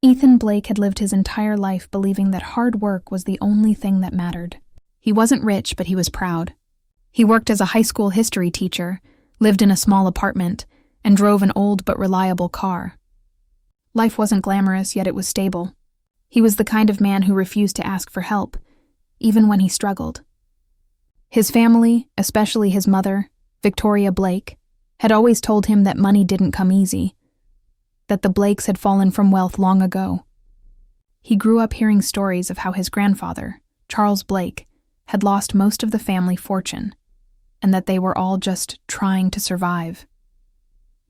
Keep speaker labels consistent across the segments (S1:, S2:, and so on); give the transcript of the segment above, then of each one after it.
S1: Ethan Blake had lived his entire life believing that hard work was the only thing that mattered. He wasn't rich, but he was proud. He worked as a high school history teacher, lived in a small apartment, and drove an old but reliable car. Life wasn't glamorous, yet it was stable. He was the kind of man who refused to ask for help, even when he struggled. His family, especially his mother, Victoria Blake, had always told him that money didn't come easy, that the Blakes had fallen from wealth long ago. He grew up hearing stories of how his grandfather, Charles Blake, had lost most of the family fortune, and that they were all just trying to survive.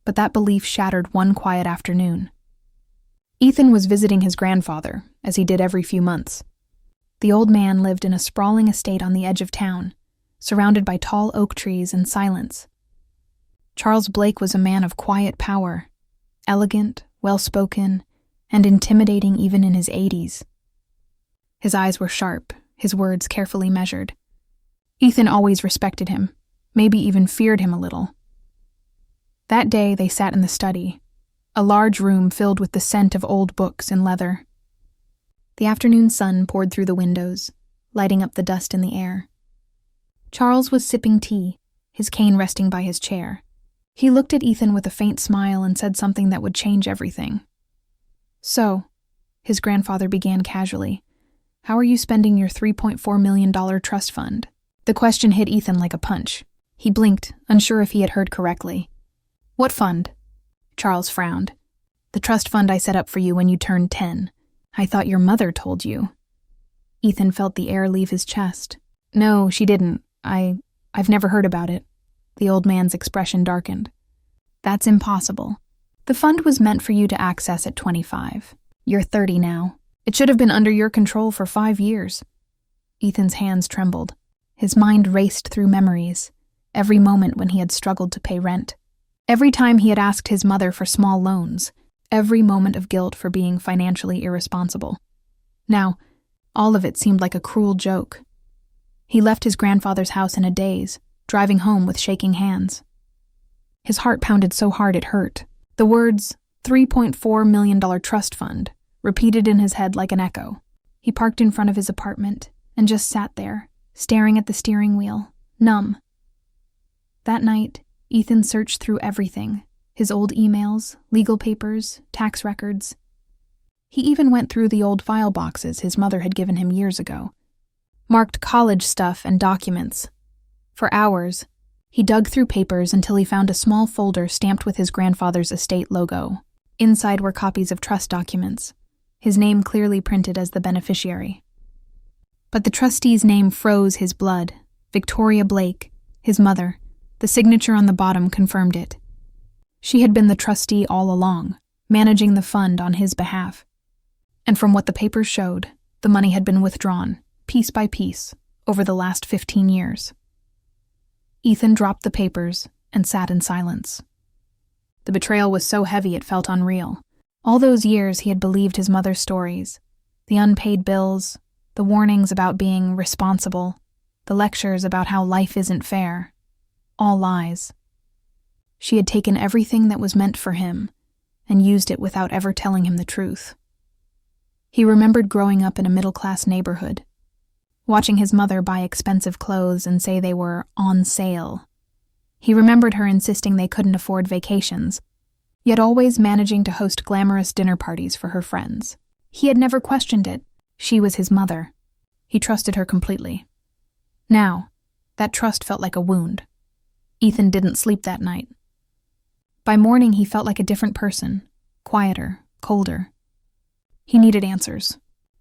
S1: But that belief shattered one quiet afternoon. Ethan was visiting his grandfather, as he did every few months. The old man lived in a sprawling estate on the edge of town, surrounded by tall oak trees and silence. Charles Blake was a man of quiet power, elegant, well-spoken, and intimidating even in his 80s. His eyes were sharp, his words carefully measured. Ethan always respected him, maybe even feared him a little. That day they sat in the study, a large room filled with the scent of old books and leather. The afternoon sun poured through the windows, lighting up the dust in the air. Charles was sipping tea, his cane resting by his chair. He looked at Ethan with a faint smile and said something that would change everything. "So," his grandfather began casually, "how are you spending your $3.4 million trust fund?" The question hit Ethan like a punch. He blinked, unsure if he had heard correctly. "What fund?" Charles frowned. "The trust fund I set up for you when you turned 10. I thought your mother told you." Ethan felt the air leave his chest. "No, she didn't. I've never heard about it." The old man's expression darkened. "That's impossible. The fund was meant for you to access at 25. You're 30 now. It should have been under your control for 5 years. Ethan's hands trembled. His mind raced through memories, every moment when he had struggled to pay rent, every time he had asked his mother for small loans, every moment of guilt for being financially irresponsible. Now, all of it seemed like a cruel joke. He left his grandfather's house in a daze, driving home with shaking hands. His heart pounded so hard it hurt. The words, $3.4 million trust fund, repeated in his head like an echo. He parked in front of his apartment and just sat there, staring at the steering wheel, numb. That night, Ethan searched through everything, his old emails, legal papers, tax records. He even went through the old file boxes his mother had given him years ago, marked college stuff and documents. For hours, he dug through papers until he found a small folder stamped with his grandfather's estate logo. Inside were copies of trust documents, his name clearly printed as the beneficiary. But the trustee's name froze his blood. Victoria Blake, his mother. The signature on the bottom confirmed it. She had been the trustee all along, managing the fund on his behalf. And from what the papers showed, the money had been withdrawn, piece by piece, over the last 15 years. Ethan dropped the papers and sat in silence. The betrayal was so heavy it felt unreal. All those years he had believed his mother's stories, the unpaid bills, the warnings about being responsible, the lectures about how life isn't fair. All lies. She had taken everything that was meant for him and used it without ever telling him the truth. He remembered growing up in a middle-class neighborhood, watching his mother buy expensive clothes and say they were on sale. He remembered her insisting they couldn't afford vacations, yet always managing to host glamorous dinner parties for her friends. He had never questioned it. She was his mother. He trusted her completely. Now, that trust felt like a wound. Ethan didn't sleep that night. By morning, he felt like a different person, quieter, colder. He needed answers.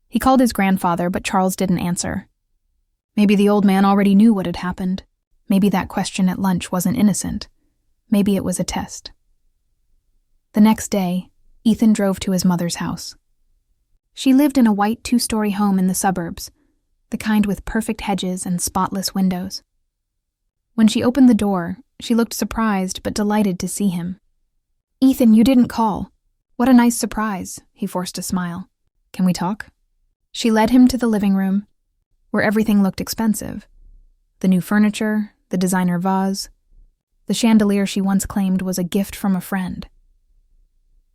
S1: He called his grandfather, but Charles didn't answer. Maybe the old man already knew what had happened. Maybe that question at lunch wasn't innocent. Maybe it was a test. The next day, Ethan drove to his mother's house. She lived in a white 2-story home in the suburbs, the kind with perfect hedges and spotless windows. When she opened the door, she looked surprised but delighted to see him. "Ethan, you didn't call. What a nice surprise," he forced a smile. "Can we talk?" She led him to the living room, where everything looked expensive. The new furniture, the designer vase, the chandelier she once claimed was a gift from a friend.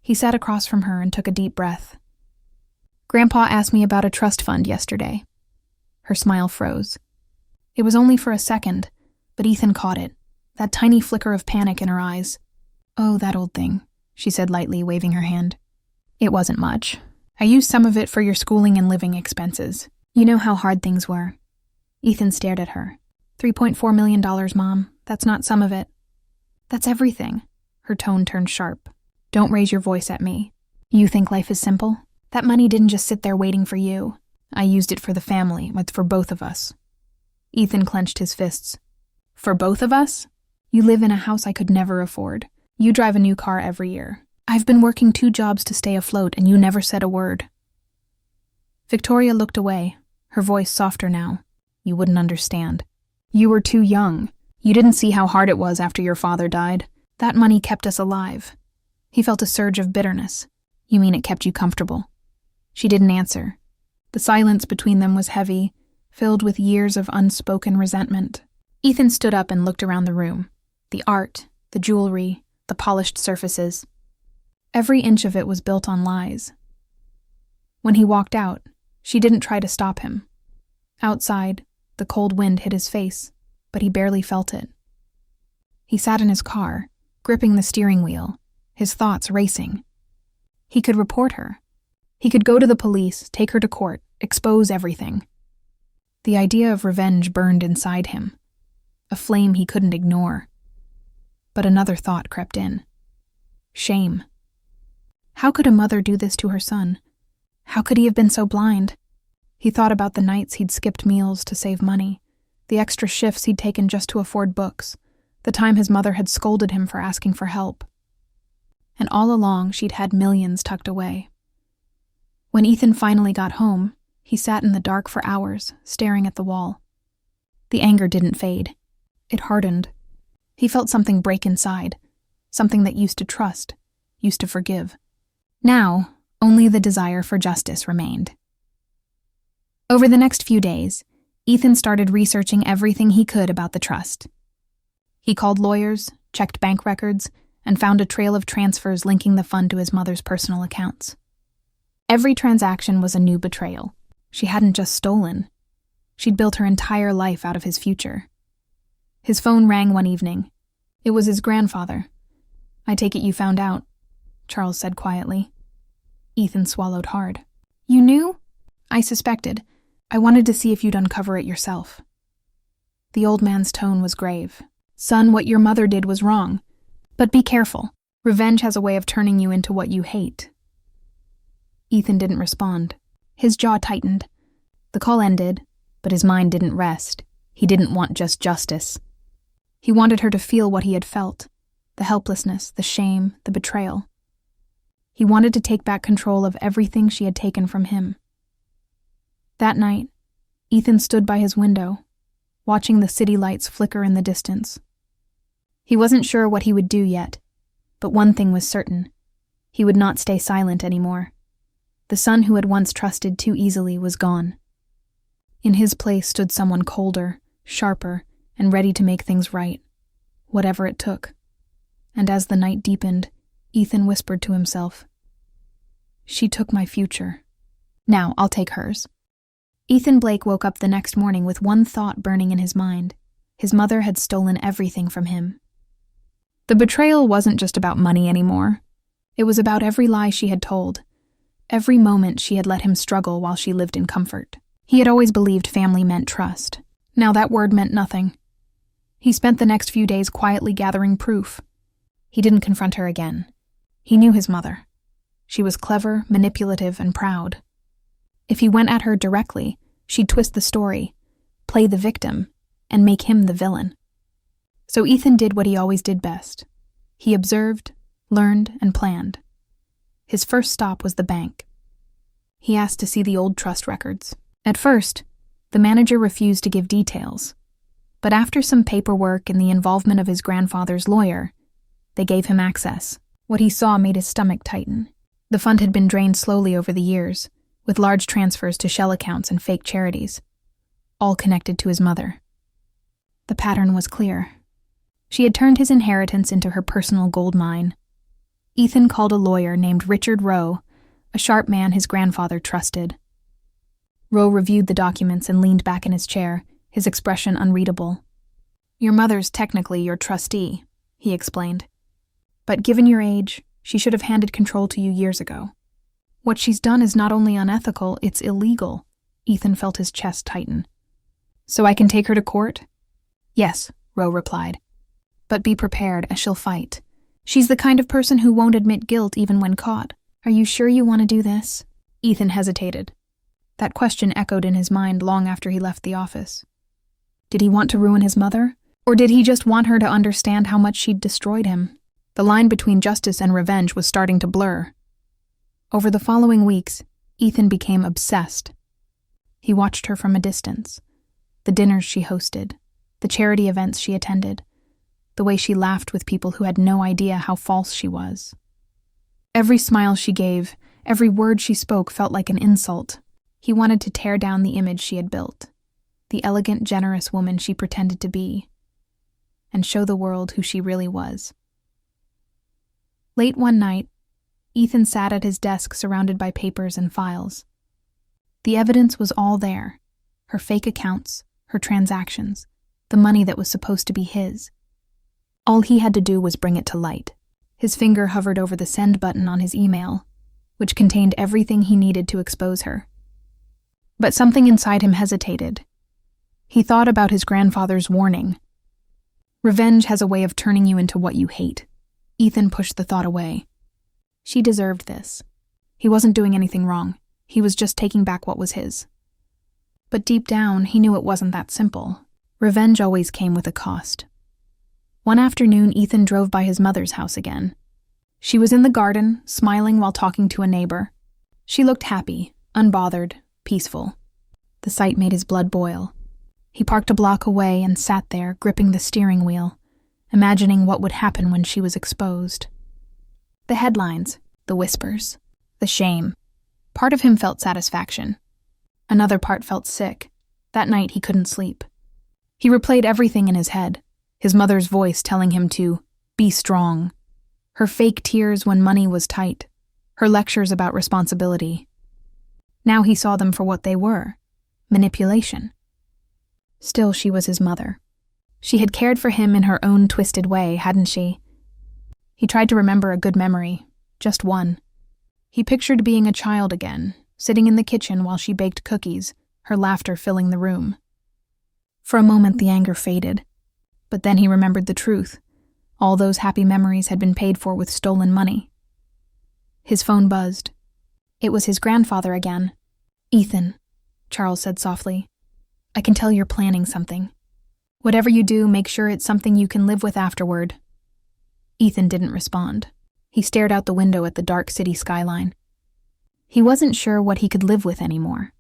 S1: He sat across from her and took a deep breath, Grandpa asked me about a trust fund yesterday. Her smile froze. It was only for a second, but Ethan caught it, that tiny flicker of panic in her eyes. "Oh, that old thing," she said lightly, waving her hand. "It wasn't much. I used some of it for your schooling and living expenses. You know how hard things were." Ethan stared at her. $3.4 million, Mom. That's not some of it. That's everything. Her tone turned sharp. "Don't raise your voice at me. You think life is simple? That money didn't just sit there waiting for you. I used it for the family. It's for both of us." Ethan clenched his fists. "For both of us? You live in a house I could never afford. You drive a new car every year. I've been working 2 jobs to stay afloat, and you never said a word." Victoria looked away, her voice softer now. "You wouldn't understand. You were too young. You didn't see how hard it was after your father died. That money kept us alive." He felt a surge of bitterness. "You mean it kept you comfortable?" She didn't answer. The silence between them was heavy, filled with years of unspoken resentment. Ethan stood up and looked around the room. The art, the jewelry, the polished surfaces. Every inch of it was built on lies. When he walked out, she didn't try to stop him. Outside, the cold wind hit his face, but he barely felt it. He sat in his car, gripping the steering wheel, his thoughts racing. He could report her. He could go to the police, take her to court, expose everything. The idea of revenge burned inside him, a flame he couldn't ignore. But another thought crept in. Shame. How could a mother do this to her son? How could he have been so blind? He thought about the nights he'd skipped meals to save money, the extra shifts he'd taken just to afford books, the time his mother had scolded him for asking for help. And all along, she'd had millions tucked away. When Ethan finally got home, he sat in the dark for hours, staring at the wall. The anger didn't fade. It hardened. He felt something break inside, something that used to trust, used to forgive. Now, only the desire for justice remained. Over the next few days, Ethan started researching everything he could about the trust. He called lawyers, checked bank records, and found a trail of transfers linking the fund to his mother's personal accounts. Every transaction was a new betrayal. She hadn't just stolen. She'd built her entire life out of his future. His phone rang one evening. It was his grandfather. "I take it you found out," Charles said quietly. Ethan swallowed hard. "You knew?" "I suspected. I wanted to see if you'd uncover it yourself." The old man's tone was grave. "Son, what your mother did was wrong. But be careful. Revenge has a way of turning you into what you hate." Ethan didn't respond. His jaw tightened. The call ended, but his mind didn't rest. He didn't want just justice. He wanted her to feel what he had felt, the helplessness, the shame, the betrayal. He wanted to take back control of everything she had taken from him. That night, Ethan stood by his window, watching the city lights flicker in the distance. He wasn't sure what he would do yet, but one thing was certain. He would not stay silent anymore. The son who had once trusted too easily was gone. In his place stood someone colder, sharper, and ready to make things right, whatever it took. And as the night deepened, Ethan whispered to himself, "She took my future. Now I'll take hers." Ethan Blake woke up the next morning with one thought burning in his mind. His mother had stolen everything from him. The betrayal wasn't just about money anymore. It was about every lie she had told, every moment she had let him struggle while she lived in comfort. He had always believed family meant trust. Now that word meant nothing. He spent the next few days quietly gathering proof. He didn't confront her again. He knew his mother. She was clever, manipulative, and proud. If he went at her directly, she'd twist the story, play the victim, and make him the villain. So Ethan did what he always did best. He observed, learned, and planned. His first stop was the bank. He asked to see the old trust records. At first, the manager refused to give details, but after some paperwork and the involvement of his grandfather's lawyer, they gave him access. What he saw made his stomach tighten. The fund had been drained slowly over the years, with large transfers to shell accounts and fake charities, all connected to his mother. The pattern was clear. She had turned his inheritance into her personal gold mine. Ethan called a lawyer named Richard Rowe, a sharp man his grandfather trusted. Roe reviewed the documents and leaned back in his chair, his expression unreadable. "Your mother's technically your trustee," he explained. "But given your age, she should have handed control to you years ago. What she's done is not only unethical, it's illegal." Ethan felt his chest tighten. "So I can take her to court?" "Yes," Roe replied. "But be prepared, as she'll fight. She's the kind of person who won't admit guilt even when caught." "Are you sure you want to do this?" Ethan hesitated. That question echoed in his mind long after he left the office. Did he want to ruin his mother? Or did he just want her to understand how much she'd destroyed him? The line between justice and revenge was starting to blur. Over the following weeks, Ethan became obsessed. He watched her from a distance. The dinners she hosted, the charity events she attended, the way she laughed with people who had no idea how false she was. Every smile she gave, every word she spoke felt like an insult. He wanted to tear down the image she had built, the elegant, generous woman she pretended to be, and show the world who she really was. Late one night, Ethan sat at his desk surrounded by papers and files. The evidence was all there: her fake accounts, her transactions, the money that was supposed to be his. All he had to do was bring it to light. His finger hovered over the send button on his email, which contained everything he needed to expose her. But something inside him hesitated. He thought about his grandfather's warning. Revenge has a way of turning you into what you hate. Ethan pushed the thought away. She deserved this. He wasn't doing anything wrong. He was just taking back what was his. But deep down, he knew it wasn't that simple. Revenge always came with a cost. One afternoon, Ethan drove by his mother's house again. She was in the garden, smiling while talking to a neighbor. She looked happy, unbothered, peaceful. The sight made his blood boil. He parked a block away and sat there, gripping the steering wheel, imagining what would happen when she was exposed. The headlines, the whispers, the shame. Part of him felt satisfaction. Another part felt sick. That night he couldn't sleep. He replayed everything in his head. His mother's voice telling him to be strong. Her fake tears when money was tight. Her lectures about responsibility. Now he saw them for what they were: manipulation. Still, she was his mother. She had cared for him in her own twisted way, hadn't she? He tried to remember a good memory, just one. He pictured being a child again, sitting in the kitchen while she baked cookies, her laughter filling the room. For a moment the anger faded, but then he remembered the truth. All those happy memories had been paid for with stolen money. His phone buzzed. It was his grandfather again. "Ethan," Charles said softly, "I can tell you're planning something. Whatever you do, make sure it's something you can live with afterward." Ethan didn't respond. He stared out the window at the dark city skyline. He wasn't sure what he could live with anymore.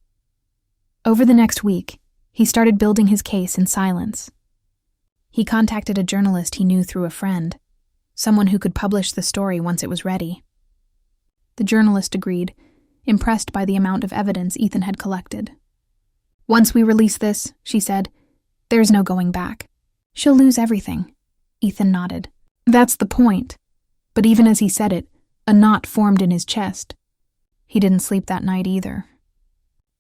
S1: Over the next week, he started building his case in silence. He contacted a journalist he knew through a friend, someone who could publish the story once it was ready. The journalist agreed, impressed by the amount of evidence Ethan had collected. "Once we release this," she said, "there's no going back." "She'll lose everything." Ethan nodded. "That's the point." But even as he said it, a knot formed in his chest. He didn't sleep that night either.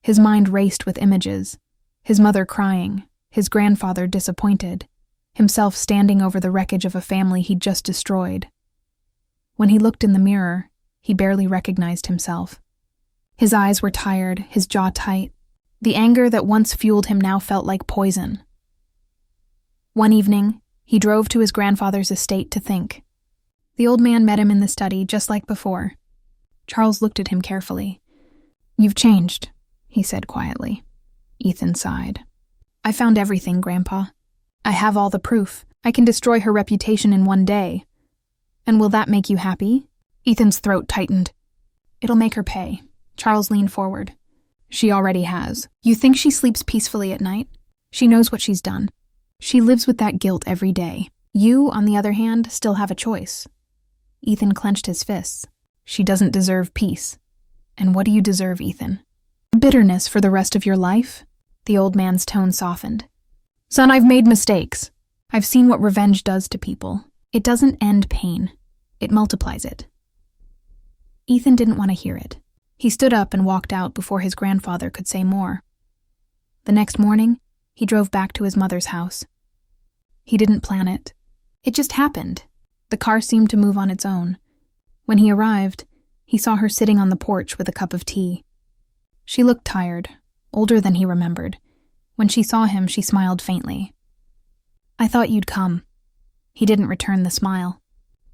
S1: His mind raced with images: his mother crying, his grandfather disappointed, himself standing over the wreckage of a family he'd just destroyed. When he looked in the mirror, he barely recognized himself. His eyes were tired, his jaw tight. The anger that once fueled him now felt like poison. One evening, he drove to his grandfather's estate to think. The old man met him in the study, just like before. Charles looked at him carefully. "You've changed," he said quietly. Ethan sighed. "I found everything, Grandpa. I have all the proof. I can destroy her reputation in one day. And will that make you happy?" Ethan's throat tightened. "It'll make her pay." Charles leaned forward. "She already has. You think she sleeps peacefully at night? She knows what she's done. She lives with that guilt every day. You, on the other hand, still have a choice." Ethan clenched his fists. "She doesn't deserve peace. And what do you deserve, Ethan? Bitterness for the rest of your life?" The old man's tone softened. "Son, I've made mistakes. I've seen what revenge does to people. It doesn't end pain. It multiplies it." Ethan didn't want to hear it. He stood up and walked out before his grandfather could say more. The next morning, he drove back to his mother's house. He didn't plan it. It just happened. The car seemed to move on its own. When he arrived, he saw her sitting on the porch with a cup of tea. She looked tired, older than he remembered. When she saw him, she smiled faintly. "I thought you'd come." He didn't return the smile.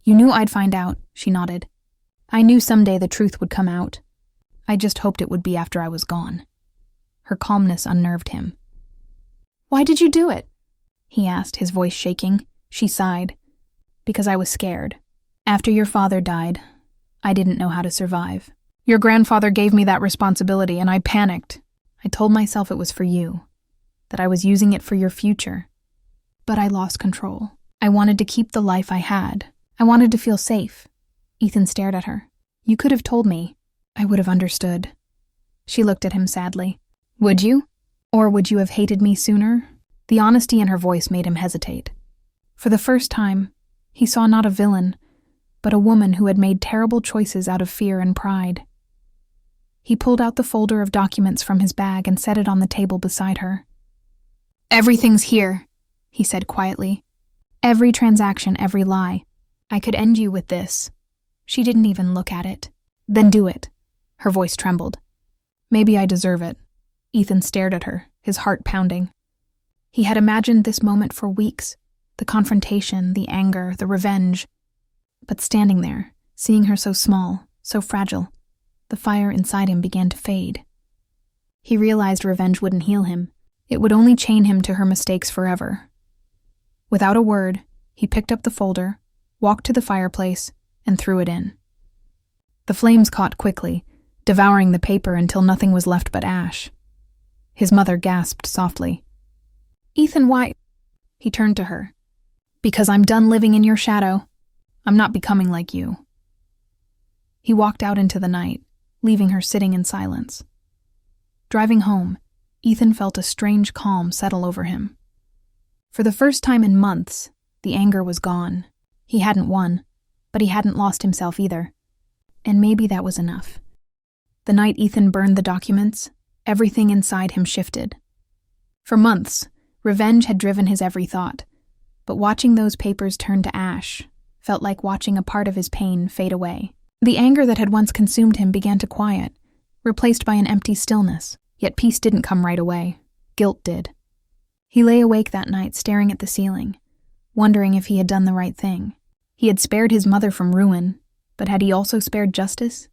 S1: "You knew I'd find out," she nodded. "I knew someday the truth would come out. I just hoped it would be after I was gone." Her calmness unnerved him. "Why did you do it?" he asked, his voice shaking. She sighed. "Because I was scared. After your father died, I didn't know how to survive. Your grandfather gave me that responsibility, and I panicked. I told myself it was for you, that I was using it for your future. But I lost control. I wanted to keep the life I had. I wanted to feel safe." Ethan stared at her. "You could have told me. I would have understood." She looked at him sadly. "Would you? Or would you have hated me sooner?" The honesty in her voice made him hesitate. For the first time, he saw not a villain, but a woman who had made terrible choices out of fear and pride. He pulled out the folder of documents from his bag and set it on the table beside her. "Everything's here," he said quietly. "Every transaction, every lie. I could end you with this." She didn't even look at it. "Then do it." Her voice trembled. "Maybe I deserve it." Ethan stared at her, his heart pounding. He had imagined this moment for weeks, the confrontation, the anger, the revenge. But standing there, seeing her so small, so fragile, the fire inside him began to fade. He realized revenge wouldn't heal him. It would only chain him to her mistakes forever. Without a word, he picked up the folder, walked to the fireplace, and threw it in. The flames caught quickly, devouring the paper until nothing was left but ash. His mother gasped softly. "Ethan, why?" He turned to her. "Because I'm done living in your shadow. I'm not becoming like you." He walked out into the night, leaving her sitting in silence. Driving home, Ethan felt a strange calm settle over him. For the first time in months, the anger was gone. He hadn't won, but he hadn't lost himself either. And maybe that was enough. The night Ethan burned the documents, everything inside him shifted. For months, revenge had driven his every thought, but watching those papers turn to ash felt like watching a part of his pain fade away. The anger that had once consumed him began to quiet, replaced by an empty stillness, yet peace didn't come right away. Guilt did. He lay awake that night staring at the ceiling, wondering if he had done the right thing. He had spared his mother from ruin, but had he also spared justice?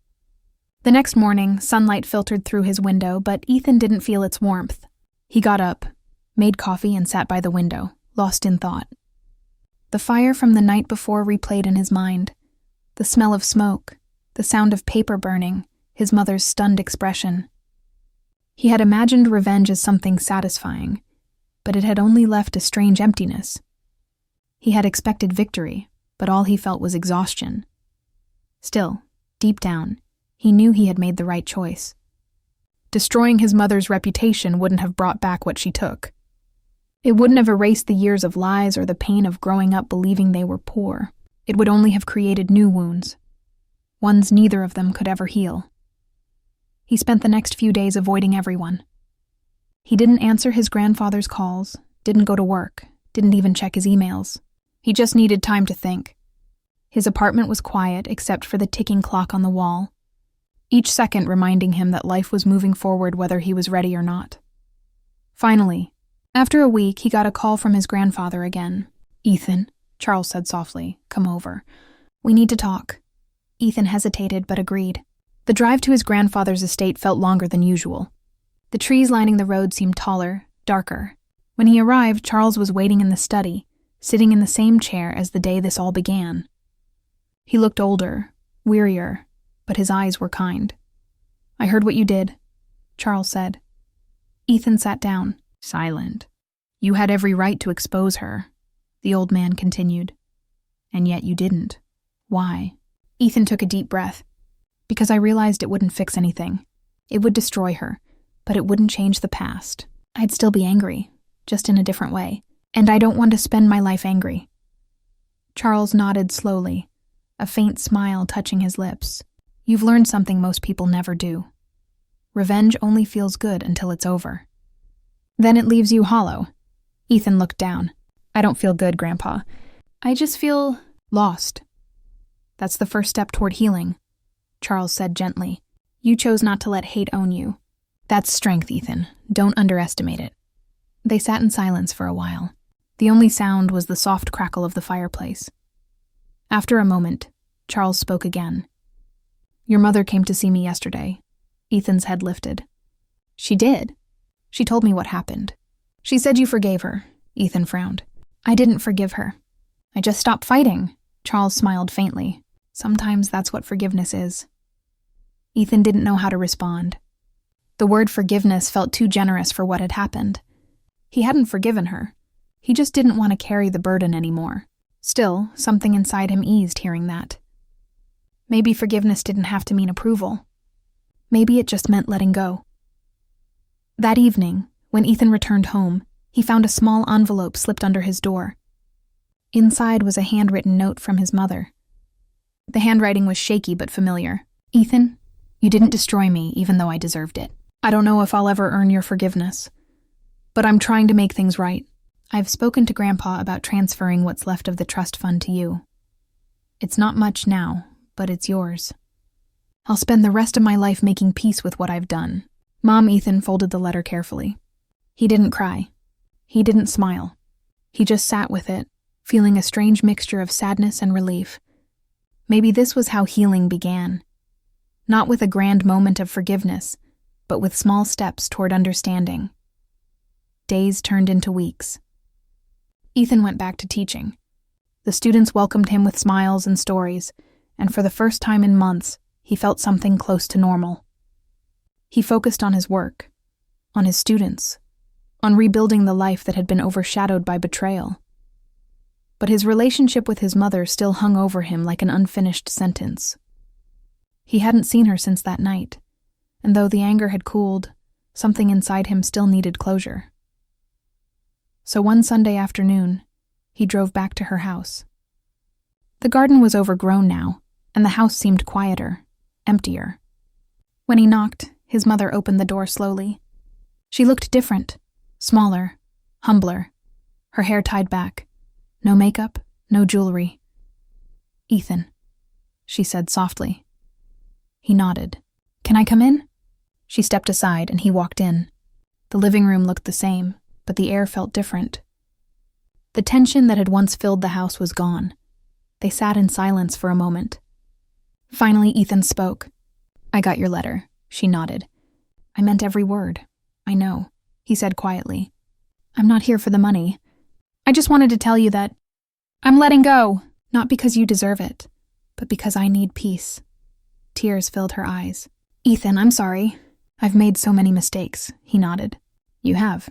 S1: The next morning, sunlight filtered through his window, but Ethan didn't feel its warmth. He got up, made coffee, and sat by the window, lost in thought. The fire from the night before replayed in his mind. The smell of smoke, the sound of paper burning, his mother's stunned expression. He had imagined revenge as something satisfying, but it had only left a strange emptiness. He had expected victory, but all he felt was exhaustion. Still, deep down, he knew he had made the right choice. Destroying his mother's reputation wouldn't have brought back what she took. It wouldn't have erased the years of lies or the pain of growing up believing they were poor. It would only have created new wounds, ones neither of them could ever heal. He spent the next few days avoiding everyone. He didn't answer his grandfather's calls, didn't go to work, didn't even check his emails. He just needed time to think. His apartment was quiet except for the ticking clock on the wall, each second reminding him that life was moving forward whether he was ready or not. Finally, after a week, he got a call from his grandfather again. "Ethan," Charles said softly, "come over. We need to talk." Ethan hesitated but agreed. The drive to his grandfather's estate felt longer than usual. The trees lining the road seemed taller, darker. When he arrived, Charles was waiting in the study, sitting in the same chair as the day this all began. He looked older, wearier, but his eyes were kind. "I heard what you did," Charles said. Ethan sat down, silent. "You had every right to expose her," the old man continued. "And yet you didn't. Why?" Ethan took a deep breath. "Because I realized it wouldn't fix anything. It would destroy her, but it wouldn't change the past. I'd still be angry, just in a different way. And I don't want to spend my life angry." Charles nodded slowly, a faint smile touching his lips. "You've learned something most people never do." Revenge only feels good until it's over. Then it leaves you hollow. Ethan looked down. I don't feel good, Grandpa. I just feel lost. That's the first step toward healing, Charles said gently. You chose not to let hate own you. That's strength, Ethan. Don't underestimate it. They sat in silence for a while. The only sound was the soft crackle of the fireplace. After a moment, Charles spoke again. Your mother came to see me yesterday. Ethan's head lifted. She did? She told me what happened. She said you forgave her. Ethan frowned. I didn't forgive her. I just stopped fighting. Charles smiled faintly. Sometimes that's what forgiveness is. Ethan didn't know how to respond. The word forgiveness felt too generous for what had happened. He hadn't forgiven her. He just didn't want to carry the burden anymore. Still, something inside him eased hearing that. Maybe forgiveness didn't have to mean approval. Maybe it just meant letting go. That evening, when Ethan returned home, he found a small envelope slipped under his door. Inside was a handwritten note from his mother. The handwriting was shaky but familiar. Ethan, you didn't destroy me even though I deserved it. I don't know if I'll ever earn your forgiveness, but I'm trying to make things right. I've spoken to Grandpa about transferring what's left of the trust fund to you. It's not much now, but it's yours. I'll spend the rest of my life making peace with what I've done. Mom, Ethan folded the letter carefully. He didn't cry. He didn't smile. He just sat with it, feeling a strange mixture of sadness and relief. Maybe this was how healing began. Not with a grand moment of forgiveness, but with small steps toward understanding. Days turned into weeks. Ethan went back to teaching. The students welcomed him with smiles and stories, and for the first time in months, he felt something close to normal. He focused on his work, on his students, on rebuilding the life that had been overshadowed by betrayal. But his relationship with his mother still hung over him like an unfinished sentence. He hadn't seen her since that night, and though the anger had cooled, something inside him still needed closure. So one Sunday afternoon, he drove back to her house. The garden was overgrown now, and the house seemed quieter, emptier. When he knocked, his mother opened the door slowly. She looked different, smaller, humbler, her hair tied back. No makeup, no jewelry. Ethan, she said softly. He nodded. Can I come in? She stepped aside and he walked in. The living room looked the same, but the air felt different. The tension that had once filled the house was gone. They sat in silence for a moment. Finally, Ethan spoke. I got your letter, she nodded. I meant every word. I know, he said quietly. I'm not here for the money. I just wanted to tell you that I'm letting go, not because you deserve it, but because I need peace. Tears filled her eyes. Ethan, I'm sorry. I've made so many mistakes, he nodded. You have.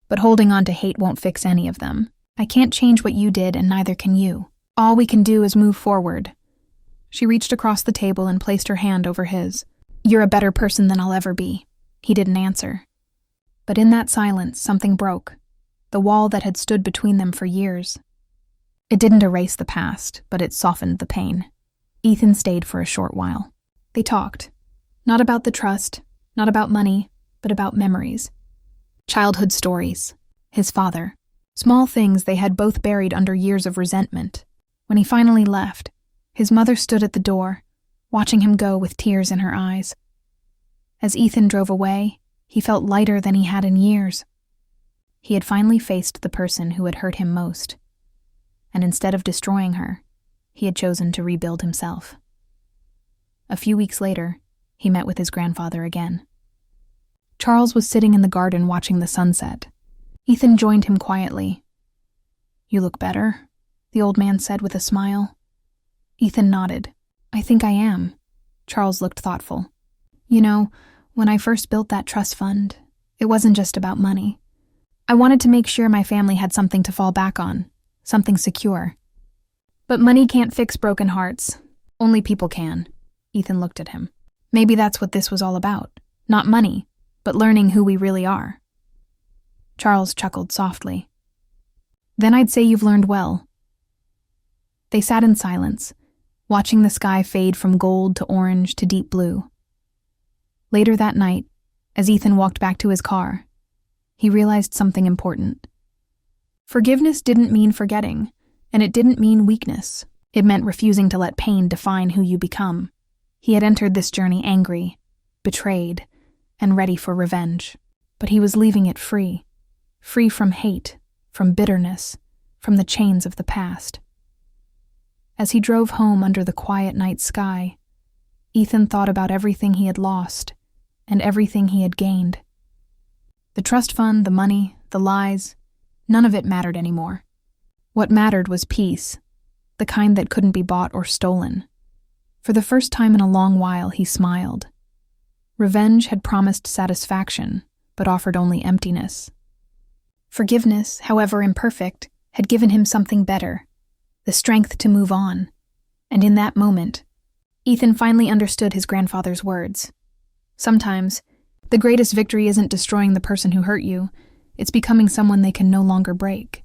S1: But holding on to hate won't fix any of them. I can't change what you did, and neither can you. All we can do is move forward. She reached across the table and placed her hand over his. You're a better person than I'll ever be. He didn't answer. But in that silence, something broke. The wall that had stood between them for years. It didn't erase the past, but it softened the pain. Ethan stayed for a short while. They talked. Not about the trust, not about money, but about memories. Childhood stories. His father. Small things they had both buried under years of resentment. When he finally left, his mother stood at the door, watching him go with tears in her eyes. As Ethan drove away, he felt lighter than he had in years. He had finally faced the person who had hurt him most. And instead of destroying her, he had chosen to rebuild himself. A few weeks later, he met with his grandfather again. Charles was sitting in the garden watching the sunset. Ethan joined him quietly. You look better, the old man said with a smile. Ethan nodded. I think I am. Charles looked thoughtful. You know, when I first built that trust fund, it wasn't just about money. I wanted to make sure my family had something to fall back on, something secure. But money can't fix broken hearts. Only people can. Ethan looked at him. Maybe that's what this was all about. Not money, but learning who we really are. Charles chuckled softly. Then I'd say you've learned well. They sat in silence, watching the sky fade from gold to orange to deep blue. Later that night, As Ethan walked back to his car, he realized something important. Forgiveness didn't mean forgetting, and it didn't mean weakness. It meant refusing to let pain define who you become. He had entered this journey angry, betrayed, and ready for revenge. But he was leaving it free from hate, from bitterness, from the chains of the past. As he drove home under the quiet night sky, Ethan thought about everything he had lost and everything he had gained. The trust fund, the money, the lies, none of it mattered anymore. What mattered was peace, the kind that couldn't be bought or stolen. For the first time in a long while, he smiled. Revenge had promised satisfaction, but offered only emptiness. Forgiveness, however imperfect, had given him something better, the strength to move on. And in that moment, Ethan finally understood his grandfather's words. Sometimes, the greatest victory isn't destroying the person who hurt you, it's becoming someone they can no longer break.